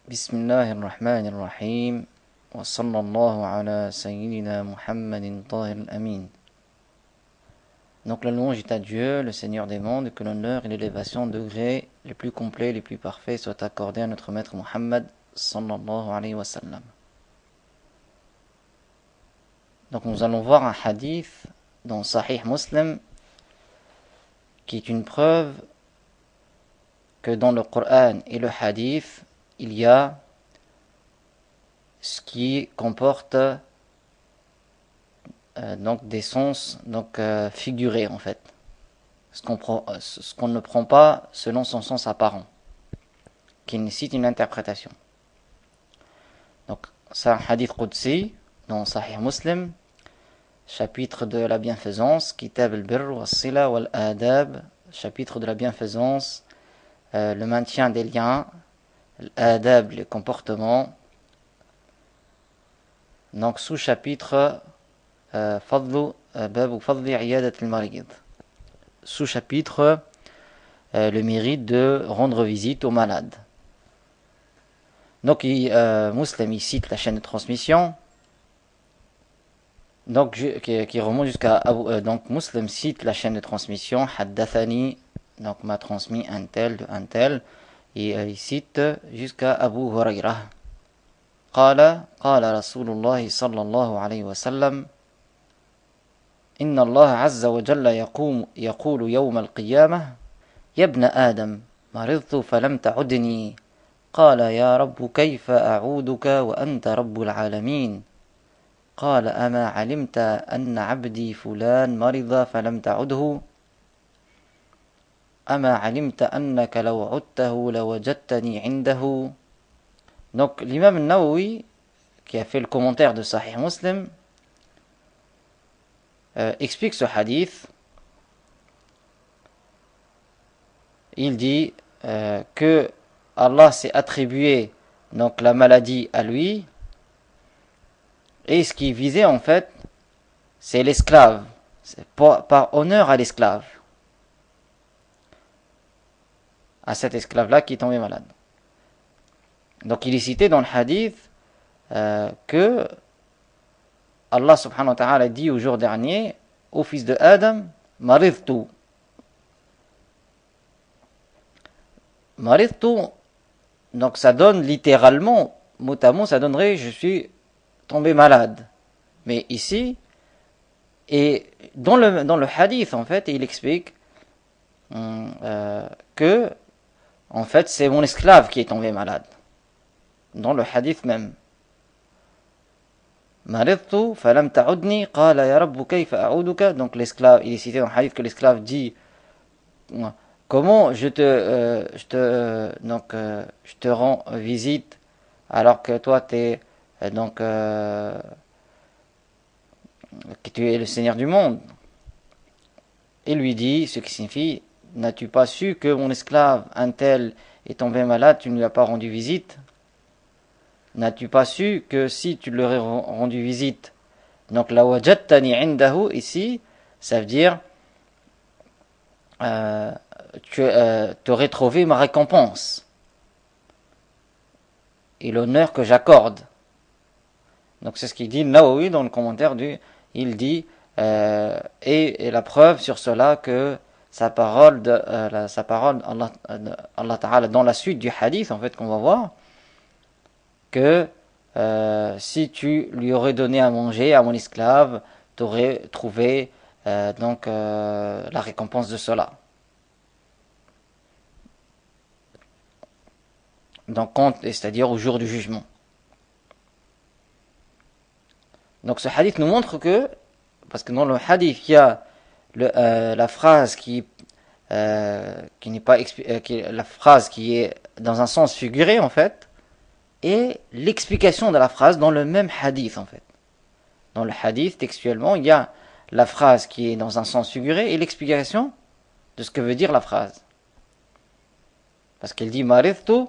بسم الله الرحمن الرحيم وصلى الله على سيدنا محمد طاهر الأمين. Donc la louange est à Dieu, le Seigneur des mondes, et que l'honneur et l'élévation degrés les plus complets, les plus parfaits soient accordés à notre maître Muhammad sallallahu alayhi wa sallam. Donc nous allons voir un hadith dans Sahih Muslim qui est une preuve que dans le Coran et le hadith il y a ce qui comporte donc des sens figurés en fait, ce qu'on ne prend pas selon son sens apparent, qui nécessite une interprétation. Donc c'est un hadith Qudsi dans Sahih Muslim, chapitre de la bienfaisance, Kitab al-Birr wa-s-Sila wal-Adab, chapitre de la bienfaisance, le maintien des liens, l'adab, les comportements. Donc sous-chapitre Babu Fadli Iyadat al-Marid, sous-chapitre le mérite de rendre visite aux malades. Donc Muslim il cite la chaîne de transmission, donc qui remonte jusqu'à donc Muslim cite la chaîne de transmission, Haddathani, donc m'a transmis un tel de un tel, et il cite jusqu'à Abu Hurairah. قال رسول الله صلى الله عليه وسلم إن الله عز وجل يقول يوم القيامة يا ابن آدم مرضت فلم تعدني قال يا رب كيف أعودك وأنت رب العالمين قال أما علمت أن عبدي فلان مرض فلم تعده أما علمت أنك لو عدته لوجدتني عنده. Donc l'imam Nawawi, qui a fait le commentaire de Sahih Muslim, explique ce hadith. Il dit que Allah s'est attribué donc la maladie à lui, et ce qui visait en fait, c'est l'esclave, c'est par honneur à l'esclave, à cet esclave-là qui est tombé malade. Donc il est cité dans le hadith que Allah subhanahu wa ta'ala dit au jour dernier au fils de Adam, maridtu. Maridtu, donc ça donne littéralement, mot à mot, ça donnerait je suis tombé malade. Mais ici, et dans le hadith en fait, il explique que en fait c'est mon esclave qui est tombé malade. Dans le hadith même. Maridtu falam ta'udni qala ya rabbu kayfa a'uduka. Donc l'esclave, il est cité dans le hadith que l'esclave dit comment je te rends visite alors que toi que tu es le Seigneur du monde. Il lui dit, ce qui signifie, n'as-tu pas su que mon esclave un tel est tombé malade, tu ne lui as pas rendu visite? N'as-tu pas su que si tu leur ai rendu visite, donc la wajadtani indahu ici, ça veut dire tu aurais trouvé ma récompense et l'honneur que j'accorde. Donc c'est ce qu'il dit Nawawi dans le commentaire il dit et la preuve sur cela que sa parole Allah Ta'ala dans la suite du hadith en fait qu'on va voir, que si tu lui aurais donné à manger à mon esclave, tu aurais trouvé la récompense de cela. Donc c'est-à-dire au jour du jugement. Donc ce hadith nous montre que, parce que dans le hadith il y a la phrase qui n'est pas la phrase qui est dans un sens figuré en fait, et l'explication de la phrase dans le même hadith en fait. Dans le hadith, textuellement, il y a la phrase qui est dans un sens figuré et l'explication de ce que veut dire la phrase. Parce qu'il dit maridtu,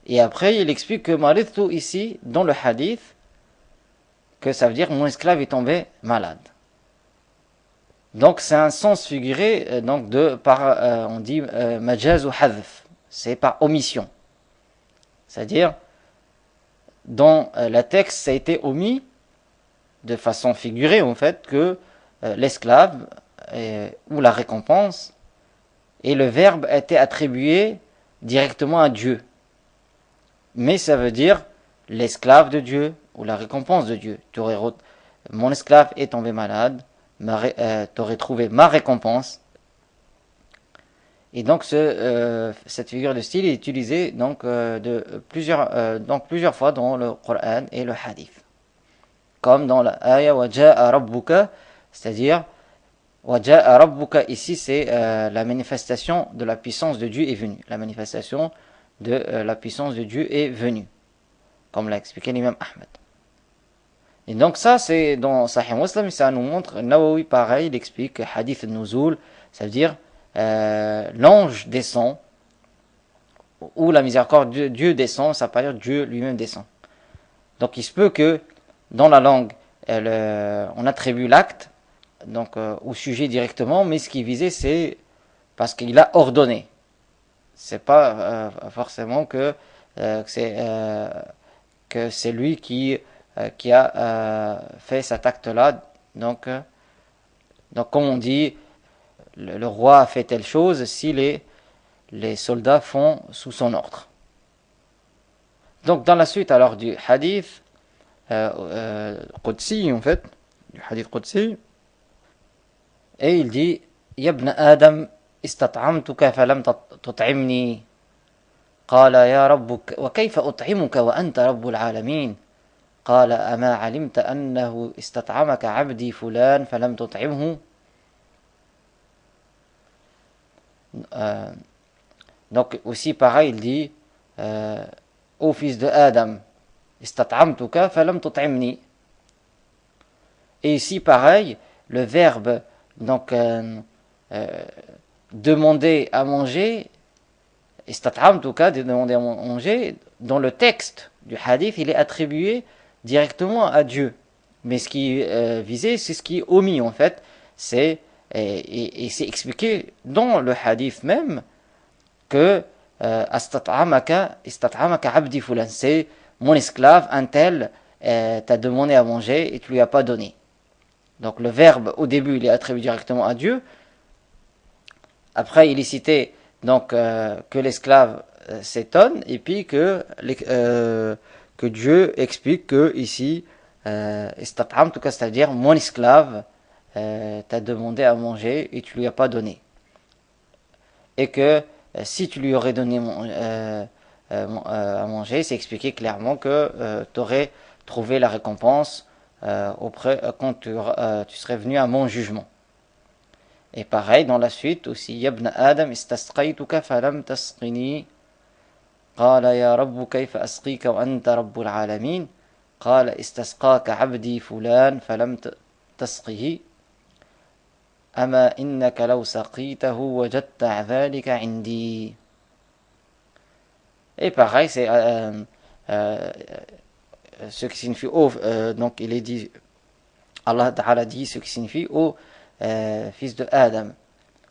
et après il explique que maridtu ici, dans le hadith, que ça veut dire mon esclave est tombé malade. Donc c'est un sens figuré, on dit majaz ou hadf, c'est par omission. C'est-à-dire, dans la texte, ça a été omis de façon figurée, en fait, que l'esclave ou la récompense et le verbe a été attribué directement à Dieu. Mais ça veut dire l'esclave de Dieu ou la récompense de Dieu. Mon esclave est tombé malade, tu aurais trouvé ma récompense. Et donc cette figure de style est utilisée donc, plusieurs fois dans le Coran et le Hadith. Comme dans la ayah waja'a rabbuka, c'est-à-dire waja'a rabbuka, ici c'est la manifestation de la puissance de Dieu est venue. La manifestation de la puissance de Dieu est venue, comme l'a expliqué l'imam Ahmed. Et donc ça c'est dans Sahih Muslim, ça nous montre, Nawawi pareil, il explique hadith al-nuzul, ça veut dire l'ange descend, ou la miséricorde de Dieu descend, ça veut pas dire Dieu lui-même descend. Donc il se peut que dans la langue, on attribue l'acte donc au sujet directement, mais ce qui est visé c'est parce qu'il a ordonné. C'est pas forcément que c'est lui qui a fait cet acte-là. Donc comme on dit, le roi a fait telle chose si les soldats font sous son ordre. Donc dans la suite alors du hadith Qudsi, en fait, du hadith Qudsi, et il dit Ya ibn Adam istat'amtuka falam tut'imni قال يا ربك وكيف أطعمك وأنت رب العالمين قال أما علمت أنه استطعمك عبدي فلان فلم تطعمه. Donc aussi pareil il dit ô fils de Adam istat'amtuka falam tut'imni. Et ici pareil le verbe donc demander à manger, istat'amtuka, de demander à manger, dans le texte du hadith il est attribué directement à Dieu, mais ce qui est visé c'est ce qui est omis en fait, c'est et c'est expliqué dans le hadith même que istat'amaka abdi fulan, c'est mon esclave un tel t'a demandé à manger et tu lui as pas donné. Donc le verbe au début il est attribué directement à Dieu. Après il est cité donc que l'esclave s'étonne et puis que Dieu explique que ici istat'am, en tout cas c'est-à-dire mon esclave t'a demandé à manger et tu lui as pas donné. Et que si tu lui aurais donné à manger, c'est expliqué clairement que tu aurais trouvé la récompense quand tu serais venu à mon jugement. Et pareil dans la suite aussi, Ya ibn Adam istasqaytuka falam tasqini قال يا رب كيف أسقيك وأنت رب العالمين قال استسقاك عبدي فلان فلم تسقه أما إنك لو سقيته وجدت ذلك عندي. Et pareil c'est ce qui signifie donc il est dit, Allah Ta'ala dit ce qui signifie fils de Adam,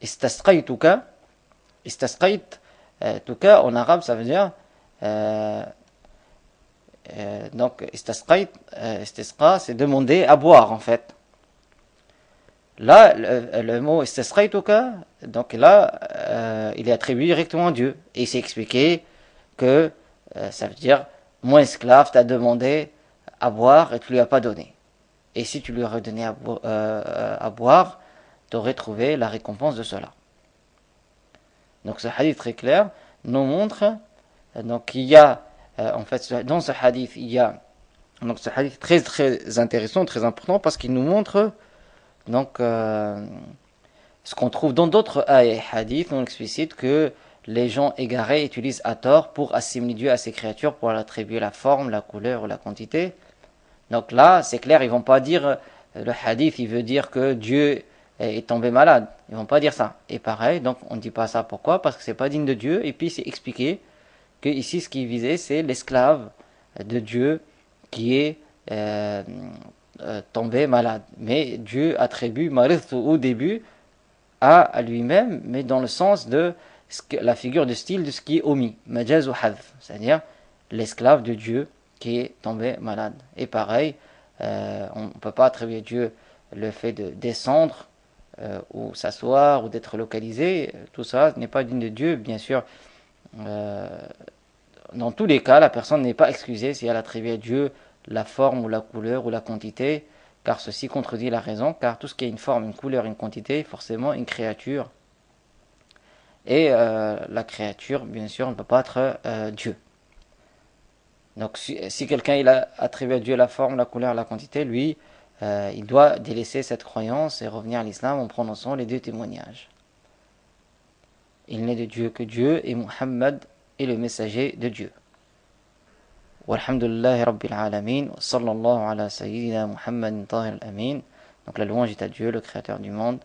istasqaytuka, istasqaytuka en arabe ça veut dire donc istasqa c'est demander à boire en fait. Là le mot istasqaytuka, donc là il est attribué directement à Dieu et c'est expliqué que ça veut dire mon esclave t'a demandé à boire et tu lui as pas donné. Et si tu lui aurais donné à boire, tu aurais trouvé la récompense de cela. Donc ce hadith très clair nous montre, donc il y a, en fait dans ce hadith il y a, donc ce hadith très très intéressant, très important parce qu'il nous montre donc ce qu'on trouve dans d'autres hadiths, on explicite que les gens égarés utilisent à tort pour assimiler Dieu à ses créatures, pour attribuer la forme, la couleur ou la quantité. Donc là, c'est clair, ils vont pas dire, le hadith, il veut dire que Dieu est tombé malade. Ils vont pas dire ça. Et pareil, donc on ne dit pas ça. Pourquoi? Parce que c'est pas digne de Dieu. Et puis c'est expliqué que ici, ce qui est visé, c'est l'esclave de Dieu qui est tombé malade. Mais Dieu attribue maridtu au début à lui-même, mais dans le sens de la figure de style de ce qui est omis. Majaz ou hadf. C'est-à-dire, l'esclave de Dieu qui est tombé malade. Et pareil, on ne peut pas attribuer à Dieu le fait de descendre ou s'asseoir ou d'être localisé. Tout ça n'est pas digne de Dieu. Bien sûr, dans tous les cas, la personne n'est pas excusée si elle attribue à Dieu la forme ou la couleur ou la quantité, car ceci contredit la raison, car tout ce qui a une forme, une couleur, une quantité, est forcément une créature. Et la créature, bien sûr, ne peut pas être Dieu. Donc si quelqu'un il a attribué à Dieu la forme, la couleur, la quantité, lui, il doit délaisser cette croyance et revenir à l'islam en prononçant les deux témoignages. Il n'est de Dieu que Dieu et Muhammad est le messager de Dieu. Walhamdulillahi Rabbil Alamin, sallallahu ala sayyidina Muhammadin Tahir al-Amin. Donc la louange est à Dieu, le créateur du monde.